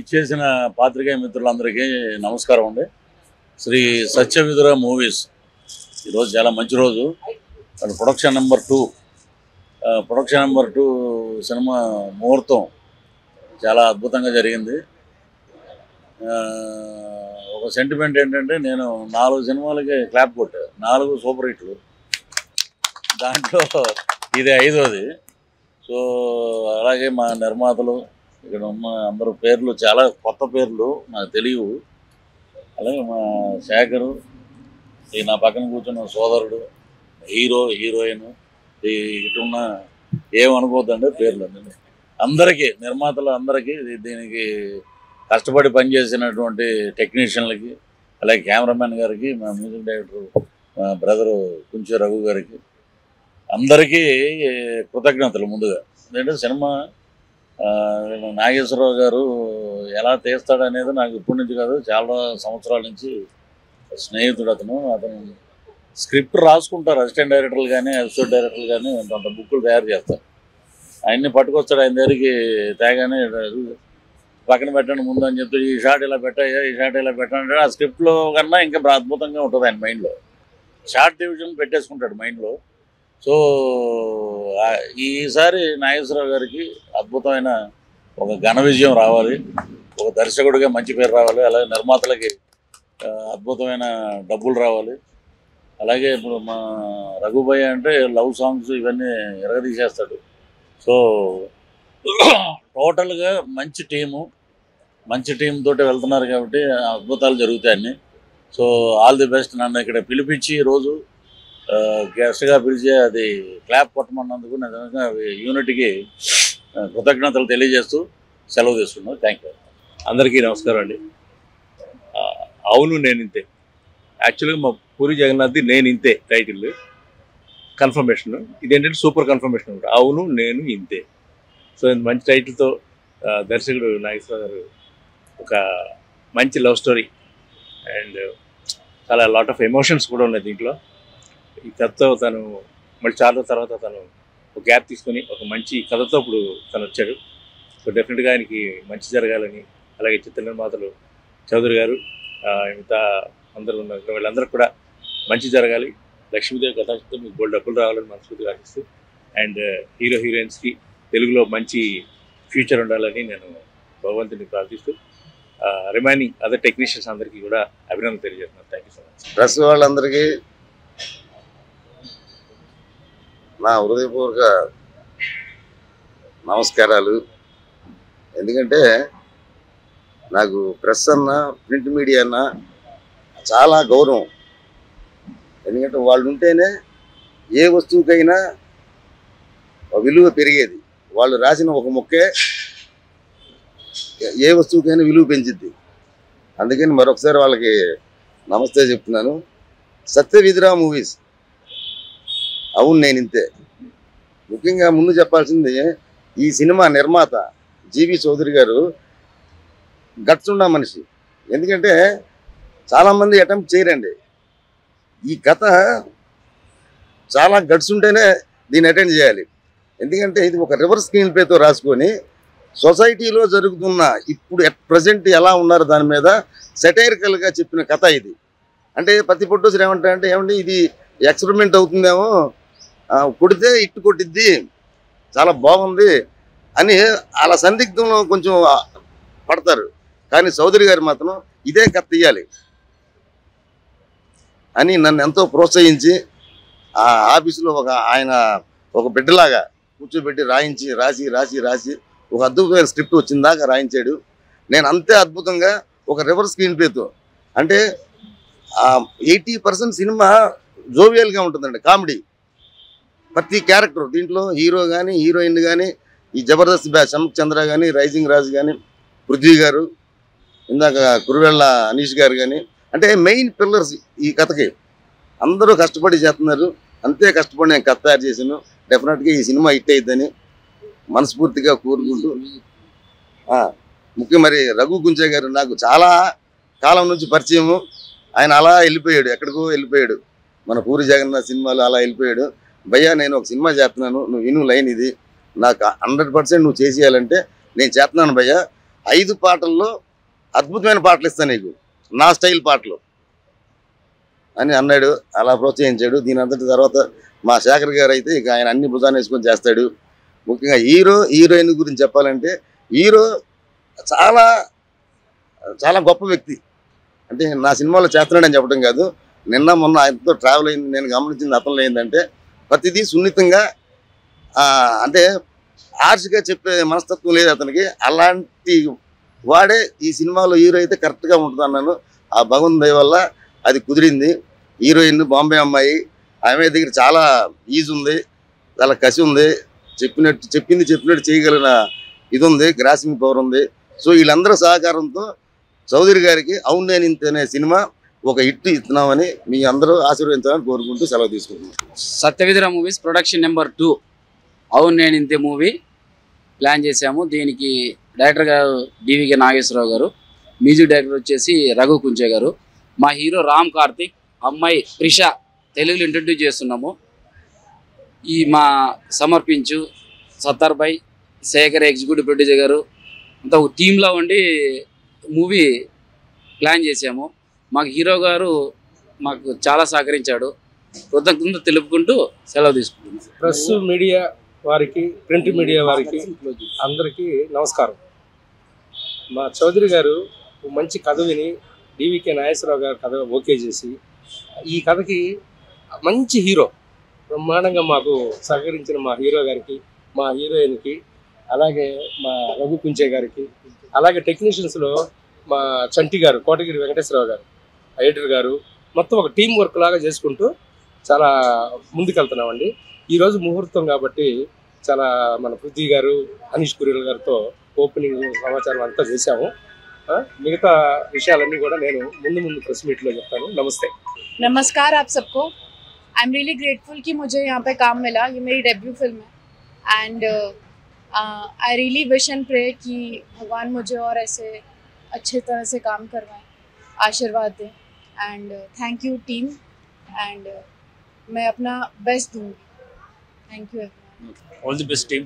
విచ్చేసిన పాత్రికేయ మిత్రులందరికీ నమస్కారం అండి. శ్రీ సత్యవిధుర మూవీస్ ఈరోజు చాలా మంచి రోజు. ప్రొడక్షన్ నెంబర్ 2 సినిమా ముహూర్తం చాలా అద్భుతంగా జరిగింది. ఒక సెంటిమెంట్ ఏంటంటే, నేను 4 సినిమాలకి క్లాప్ కొట్టా, 4 సూపర్ హిట్లు. దాంట్లో ఇది 5వది. సో అలాగే మా నిర్మాతలు, ఇక్కడ ఉన్న అందరూ పేర్లు చాలా కొత్త పేర్లు నాకు తెలియవు. అలాగే మా శేఖరు, ఈ నా పక్కన కూర్చున్న సోదరుడు, హీరో హీరోయిన్, ఇటున్న ఏమనుకోద్దండి పేర్లు అందరికీ, నిర్మాతలు అందరికీ, దీనికి కష్టపడి పనిచేసినటువంటి టెక్నీషియన్లకి, అలాగే కెమెరామెన్ గారికి, మా మ్యూజిక్ డైరెక్టర్ మా బ్రదరు కుంచి రఘు గారికి అందరికీ కృతజ్ఞతలు. ముందుగా ఎందుకంటే సినిమా నాగేశ్వరరావు గారు ఎలా తీస్తాడనేది నాకు ఇప్పటి నుంచి కాదు, చాలా సంవత్సరాల నుంచి స్నేహితుడు. అతను స్క్రిప్ట్ రాసుకుంటారు, అసిస్టెంట్ డైరెక్టర్లు కానీ అసిస్టెంట్ డైరెక్టర్లు కానీ కొంత బుక్కులు తయారు చేస్తారు. ఆయన్ని పట్టుకొస్తాడు, ఆయన దగ్గరికి తేగానే పక్కన పెట్టండి ముందు అని చెప్తే, ఈ షాట్ ఇలా పెట్టాయా, ఈ షాట్ ఇలా పెట్టండి. ఆ స్క్రిప్ట్లో కన్నా ఇంకా అద్భుతంగా ఉంటుంది ఆయన మైండ్లో. షార్ట్ డివిజన్ పెట్టేసుకుంటాడు మైండ్లో. సో ఈసారి నాగేశ్వరరావు గారికి అద్భుతమైన ఒక ఘన విజయం రావాలి, ఒక దర్శకుడిగా మంచి పేరు రావాలి, అలాగే నిర్మాతలకి అద్భుతమైన డబ్బులు రావాలి. అలాగే ఇప్పుడు మా రఘుభయ్య అంటే లవ్ సాంగ్స్ ఇవన్నీ ఎరగదీసేస్తాడు. సో టోటల్గా మంచి టీంతో వెళ్తున్నారు కాబట్టి అద్భుతాలు జరుగుతాయని. So all the best. నన్ను ఇక్కడ పిలిపించి ఈరోజు గెస్ట్గా పిలిచి అది క్లాప్ కొట్టమన్నందుకు నిజంగా యూనిట్కి కృతజ్ఞతలు తెలియజేస్తూ సెలవు తీసుకున్నాను. Thank you. అందరికీ నమస్కారం అండి. అవును నేను ఇంతే, యాక్చువల్గా మా పూరి జగన్నాథ్ది నేను ఇంతే టైటిల్ కన్ఫర్మేషన్. ఇదేంటంటే సూపర్ కన్ఫర్మేషన్ అనమాట, అవును నేను ఇంతే. సో మంచి టైటిల్తో దర్శకుడు నాగేశ్వర గారు ఒక మంచి లవ్ స్టోరీ అండ్ చాలా లాట్ ఆఫ్ ఎమోషన్స్ కూడా ఉన్నాయి దీంట్లో. ఈ కథతో తను మళ్ళీ చాలా తర్వాత తను ఒక గ్యాప్ తీసుకొని ఒక మంచి కథతో ఇప్పుడు తను వచ్చాడు. సో డెఫినెట్గా ఆయనకి మంచి జరగాలని, అలాగే చిత్ర నిర్మాతలు చౌదరి గారు మిగతా అందరూ ఉన్నారు, వీళ్ళందరూ కూడా మంచి జరగాలి. లక్ష్మీదేవి కథాచిత్రం మీకు గోల్డ్ డబ్బులు రావాలని మనస్ఫూర్తిగా ఆశిస్తూ, అండ్ హీరో హీరోయిన్స్కి తెలుగులో మంచి ఫ్యూచర్ ఉండాలని నేను భగవంతుని ప్రార్థిస్తూ, రిమైనింగ్ అదర్ టెక్నీషియన్స్ అందరికీ కూడా అభినందనలు తెలియజేస్తున్నాను. Thank you so much. Press వాళ్ళందరికీ నా హృదయపూర్వక నమస్కారాలు. ఎందుకంటే నాకు ప్రెస్ అన్న, ప్రింట్ మీడియా అన్న చాలా గౌరవం. ఎందుకంటే వాళ్ళు ఉంటేనే ఏ వస్తువుకైనా విలువ పెరిగేది. వాళ్ళు రాసిన ఒక మొక్కే ఏ వస్తువుకైనా విలువ పెంచిద్ది. అందుకని మరొకసారి వాళ్ళకి నమస్తే చెప్తున్నాను. సత్యవిధుర మూవీస్, అవును నేను ఇంతే. ముఖ్యంగా ముందు చెప్పాల్సింది, ఈ సినిమా నిర్మాత జీవి చౌదరి గారు గట్స్ ఉన్న మనిషి. ఎందుకంటే చాలామంది అటెంప్ట్ చేయరండి. ఈ కథ చాలా గట్స్ ఉంటేనే దీన్ని అటెండ్ చేయాలి. ఎందుకంటే ఇది ఒక రివర్స్ స్క్రీన్ ప్లేతో రాసుకొని సొసైటీలో జరుగుతున్న ఇప్పుడు ప్రజెంట్ ఎలా ఉన్నారు దాని మీద సెటైరికల్గా చెప్పిన కథ ఇది. అంటే ప్రతి ప్రొడ్యూసర్ ఏమంటారంటే, ఏమండి ఇది ఎక్స్పెరిమెంట్ అవుతుందేమో, కొడితే ఇట్టు కొట్టిద్ది, చాలా బాగుంది అని అలా సందిగ్ధంలో కొంచెం పడతారు. కానీ చౌదరి గారు మాత్రం ఇదే కథ తీయాలి అని నన్ను ఎంతో ప్రోత్సహించి ఆ ఆఫీసులో ఆయన ఒక బిడ్డలాగా కూర్చోబెట్టి రాసి ఒక అద్భుతమైన స్క్రిప్ట్ వచ్చిందాకా రాయించాడు. నేను అంతే అద్భుతంగా ఒక రివర్స్ స్క్రీన్ ప్లేతో, అంటే 80% సినిమా జోవియల్గా ఉంటుందండి, కామెడీ. ప్రతి క్యారెక్టర్ దీంట్లో హీరో కానీ హీరోయిన్ కానీ, ఈ జబర్దస్త్ బ్యాచ్ శమక్ చంద్ర కానీ, రైజింగ్ రాజు కానీ, పృథ్వీ గారు, ఇందాక కురువెళ్ళ అనీష్ గారు కానీ, అంటే మెయిన్ పిల్లర్స్ ఈ కథకి. అందరూ కష్టపడి చేస్తున్నారు. అంతే కష్టపడి నేను కథ తయారు చేశాను. డెఫినెట్గా ఈ సినిమా హిట్ అయిద్దని మనస్ఫూర్తిగా కోరుకుంటూ, ముఖ్యం మరి రఘు గుంజే గారు నాకు చాలా కాలం నుంచి పరిచయము. ఆయన అలా వెళ్ళిపోయాడు, ఎక్కడికో వెళ్ళిపోయాడు, మన పూరి జగన్నాథ్ సినిమాలు అలా వెళ్ళిపోయాడు. భయ్యా నేను ఒక సినిమా చేస్తున్నాను, నువ్వు విను లైన్ ఇది, నాకు 100% నువ్వు చేసేయాలంటే నేను చేస్తున్నాను భయ్యా, 5 పాటల్లో అద్భుతమైన పాటలు ఇస్తాను నీకు, నా స్టైల్ పాటలు అని అన్నాడు. అలా ప్రోత్సహించాడు. దీని అంతటి తర్వాత మా శేఖర్ గారు అయితే ఇక ఆయన అన్ని భుజాన్ని వేసుకొని చేస్తాడు. ముఖ్యంగా హీరోయిన్ గురించి చెప్పాలంటే హీరో చాలా చాలా గొప్ప వ్యక్తి. అంటే నా సినిమాలో చేస్తున్నాడని చెప్పడం కాదు, నిన్న మొన్న ఆయనతో ట్రావెల్ అయింది, నేను గమనించింది అతనిలో ఏంటంటే ప్రతిదీ సున్నితంగా అంటే ఆర్ట్స్గా చెప్పే మనస్తత్వం లేదు అతనికి. అలాంటి వాడే ఈ సినిమాలో హీరో అయితే కరెక్ట్గా ఉంటుంది అన్నాను. ఆ భగవంతుని దయ వల్ల అది కుదిరింది. హీరోయిన్ బాంబే అమ్మాయి, ఆమె దగ్గర చాలా ఈజ్ ఉంది, చాలా కసి ఉంది, చెప్పింది చెప్పినట్టు చేయగలిగిన ఇది ఉంది, గ్రాసింగ్ పవర్ ఉంది. సో వీళ్ళందరూ సహకారంతో చౌదరి గారికి అవును నేను ఇంత అనే సినిమా ఒక హిట్ ఇస్తున్నామని మీ అందరూ ఆశీర్వదించాలని కోరుకుంటూ సెలవు తీసుకుంటున్నాం. సత్యవిధుర మూవీస్ ప్రొడక్షన్ నెంబర్ 2 అవును నేను ఇంతే మూవీ ప్లాన్ చేశాము. దీనికి డైరెక్టర్ గారు డివికే నాగేశ్వరరావు గారు, మ్యూజిక్ డైరెక్టర్ వచ్చేసి రఘు కుంచే గారు, మా హీరో రామ్ కార్తిక్, అమ్మాయి ప్రిషా తెలుగులో ఇంట్రడ్యూస్ చేస్తున్నాము. ఈ మా సమర్పించు సత్తార్ భాయ్, శేఖర్ ఎగ్జిక్యూటివ్ ప్రొడ్యూసర్ గారు అంతా ఒక టీంలో ఉండి మూవీ ప్లాన్ చేసాము. మాకు హీరో గారు మాకు చాలా సహకరించాడు. కృతజ్ఞత తెలుపుకుంటూ సెలవు తీసుకుంటున్నాం. ప్రెస్ మీడియా వారికి, ప్రింట్ మీడియా వారికి అందరికీ నమస్కారం. మా చౌదరి గారు మంచి కథ విని డివికే నాగేశ్వరరావు గారు కథ ఓకే చేసి ఈ కథకి మంచి హీరో బ్రహ్మాండంగా మాకు సహకరించిన మా హీరో గారికి, మా హీరోయిన్కి, అలాగే మా రఘు కుంచే గారికి, అలాగే టెక్నీషియన్స్లో మా చంటి గారు, కోటగిరి వెంకటేశ్వరరావు గారు, ఎడిటర్ గారు, మొత్తం ఒక టీం వర్క్ లాగా చేసుకుంటూ చాలా ముందుకెళ్తున్నామండి. ఈరోజు ముహూర్తం కాబట్టి చాలా మన పృథ్వీ గారు, అనీష్ కురియల్ గారితో ఓపెనింగ్ సమాచారం అంతా చేశాము. మిగతా విషయాలన్నీ కూడా నేను ముందు ప్రెస్ మీట్లో చెప్తాను. నమస్తే. नमस्कार आप सबको. आई एम रियली ग्रेटफुल कि मुझे यहाँ पे काम मिला. ये मेरी डेब्यू फिल्म है and I really wish and pray कि भगवान मुझे और ऐसे अच्छे तरह से काम करवाएं, आशीर्वाद दें and thank you team and मैं अपना बेस्ट दूंगी. Thank you everyone. All the best team.